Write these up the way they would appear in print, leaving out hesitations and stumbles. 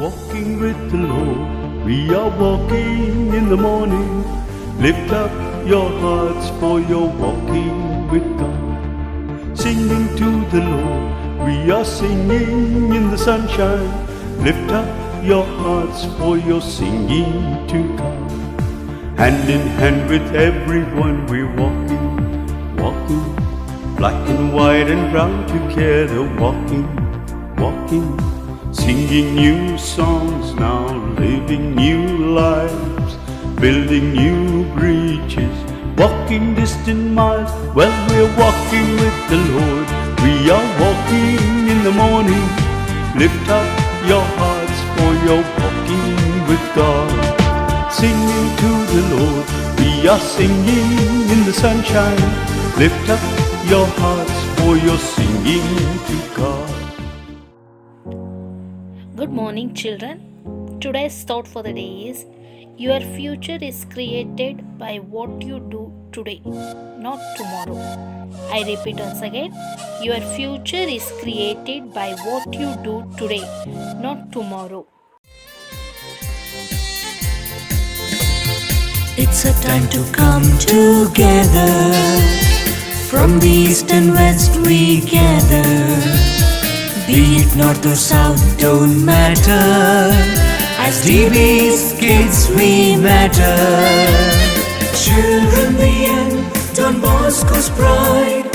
Walking with the Lord, we are walking in the morning. Lift up your hearts, for you're walking with God. Singing to the Lord, we are singing in the sunshine. Lift up your hearts, for you're singing to God. Hand in hand with everyone, we're walking, walking. Black and white and brown together, walking, walking. Singing new songs now, living new lives, building new bridges, walking distant miles. Well, we're walking with the Lord, we are walking in the morning. Lift up your hearts, for you're walking with God. Singing to the Lord, we are singing in the sunshine. Lift up your hearts, for you're singing to God. Good morning, children. Today's thought for the day is: your future is created by what you do today, not tomorrow. I repeat once again: your future is created by what you do today, not tomorrow. It's a time to come together. From the east and west we gather. Be it north or south, don't matter. As DB's kids we matter. Children the young, Don Bosco's pride.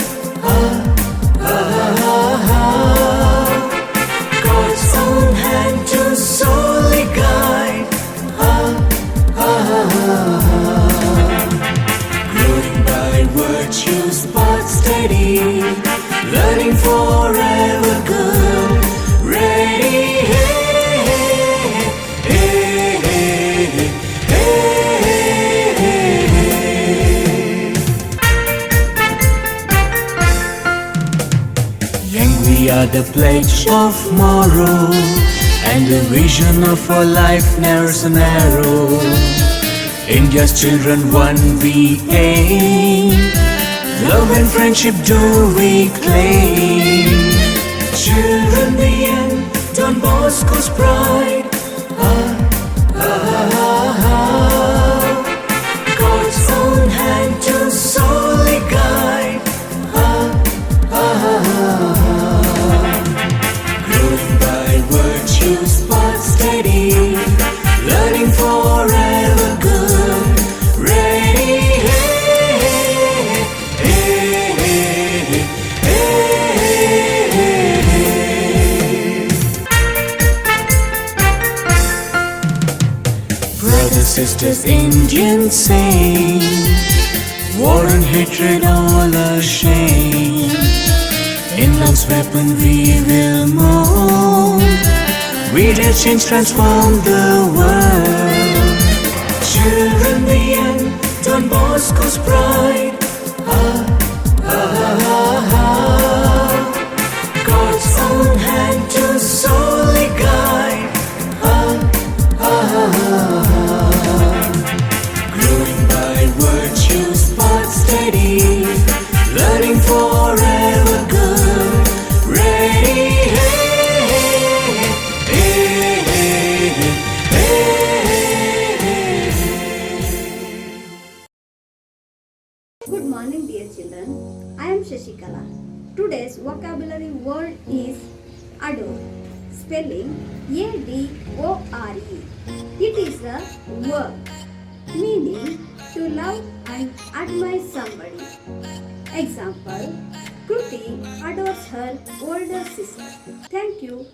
God's own hand to solely guide. Growing by virtues but steady, learning forever good. Ready, hey, hey, hey, hey, hey, hey. Young we are the pledge of morrow, and the vision of our life narrows and narrow. India's children one we aim, love and friendship do we claim. Children the young, Don Bosco's pride. God's own hand to solely guide. Growing by virtues but steady, learning forever good. Ready, hey, hey, hey, hey, hey. Brothers, sisters, Indians sing, war and hatred all a shame. In love's weapon we will mold. We dare change, transform the world. Children the young, Don Bosco's pride. God's own hand to solely guide. Growing by virtues but steady, learning forever good. Ready, hey, hey, hey, hey, hey. Good morning, dear children. I am Shashikala. Today's vocabulary word is adore. Spelling A-D-O-R-E. It is a verb meaning to love and admire somebody. Example: Kruti adores her older sister. Thank you.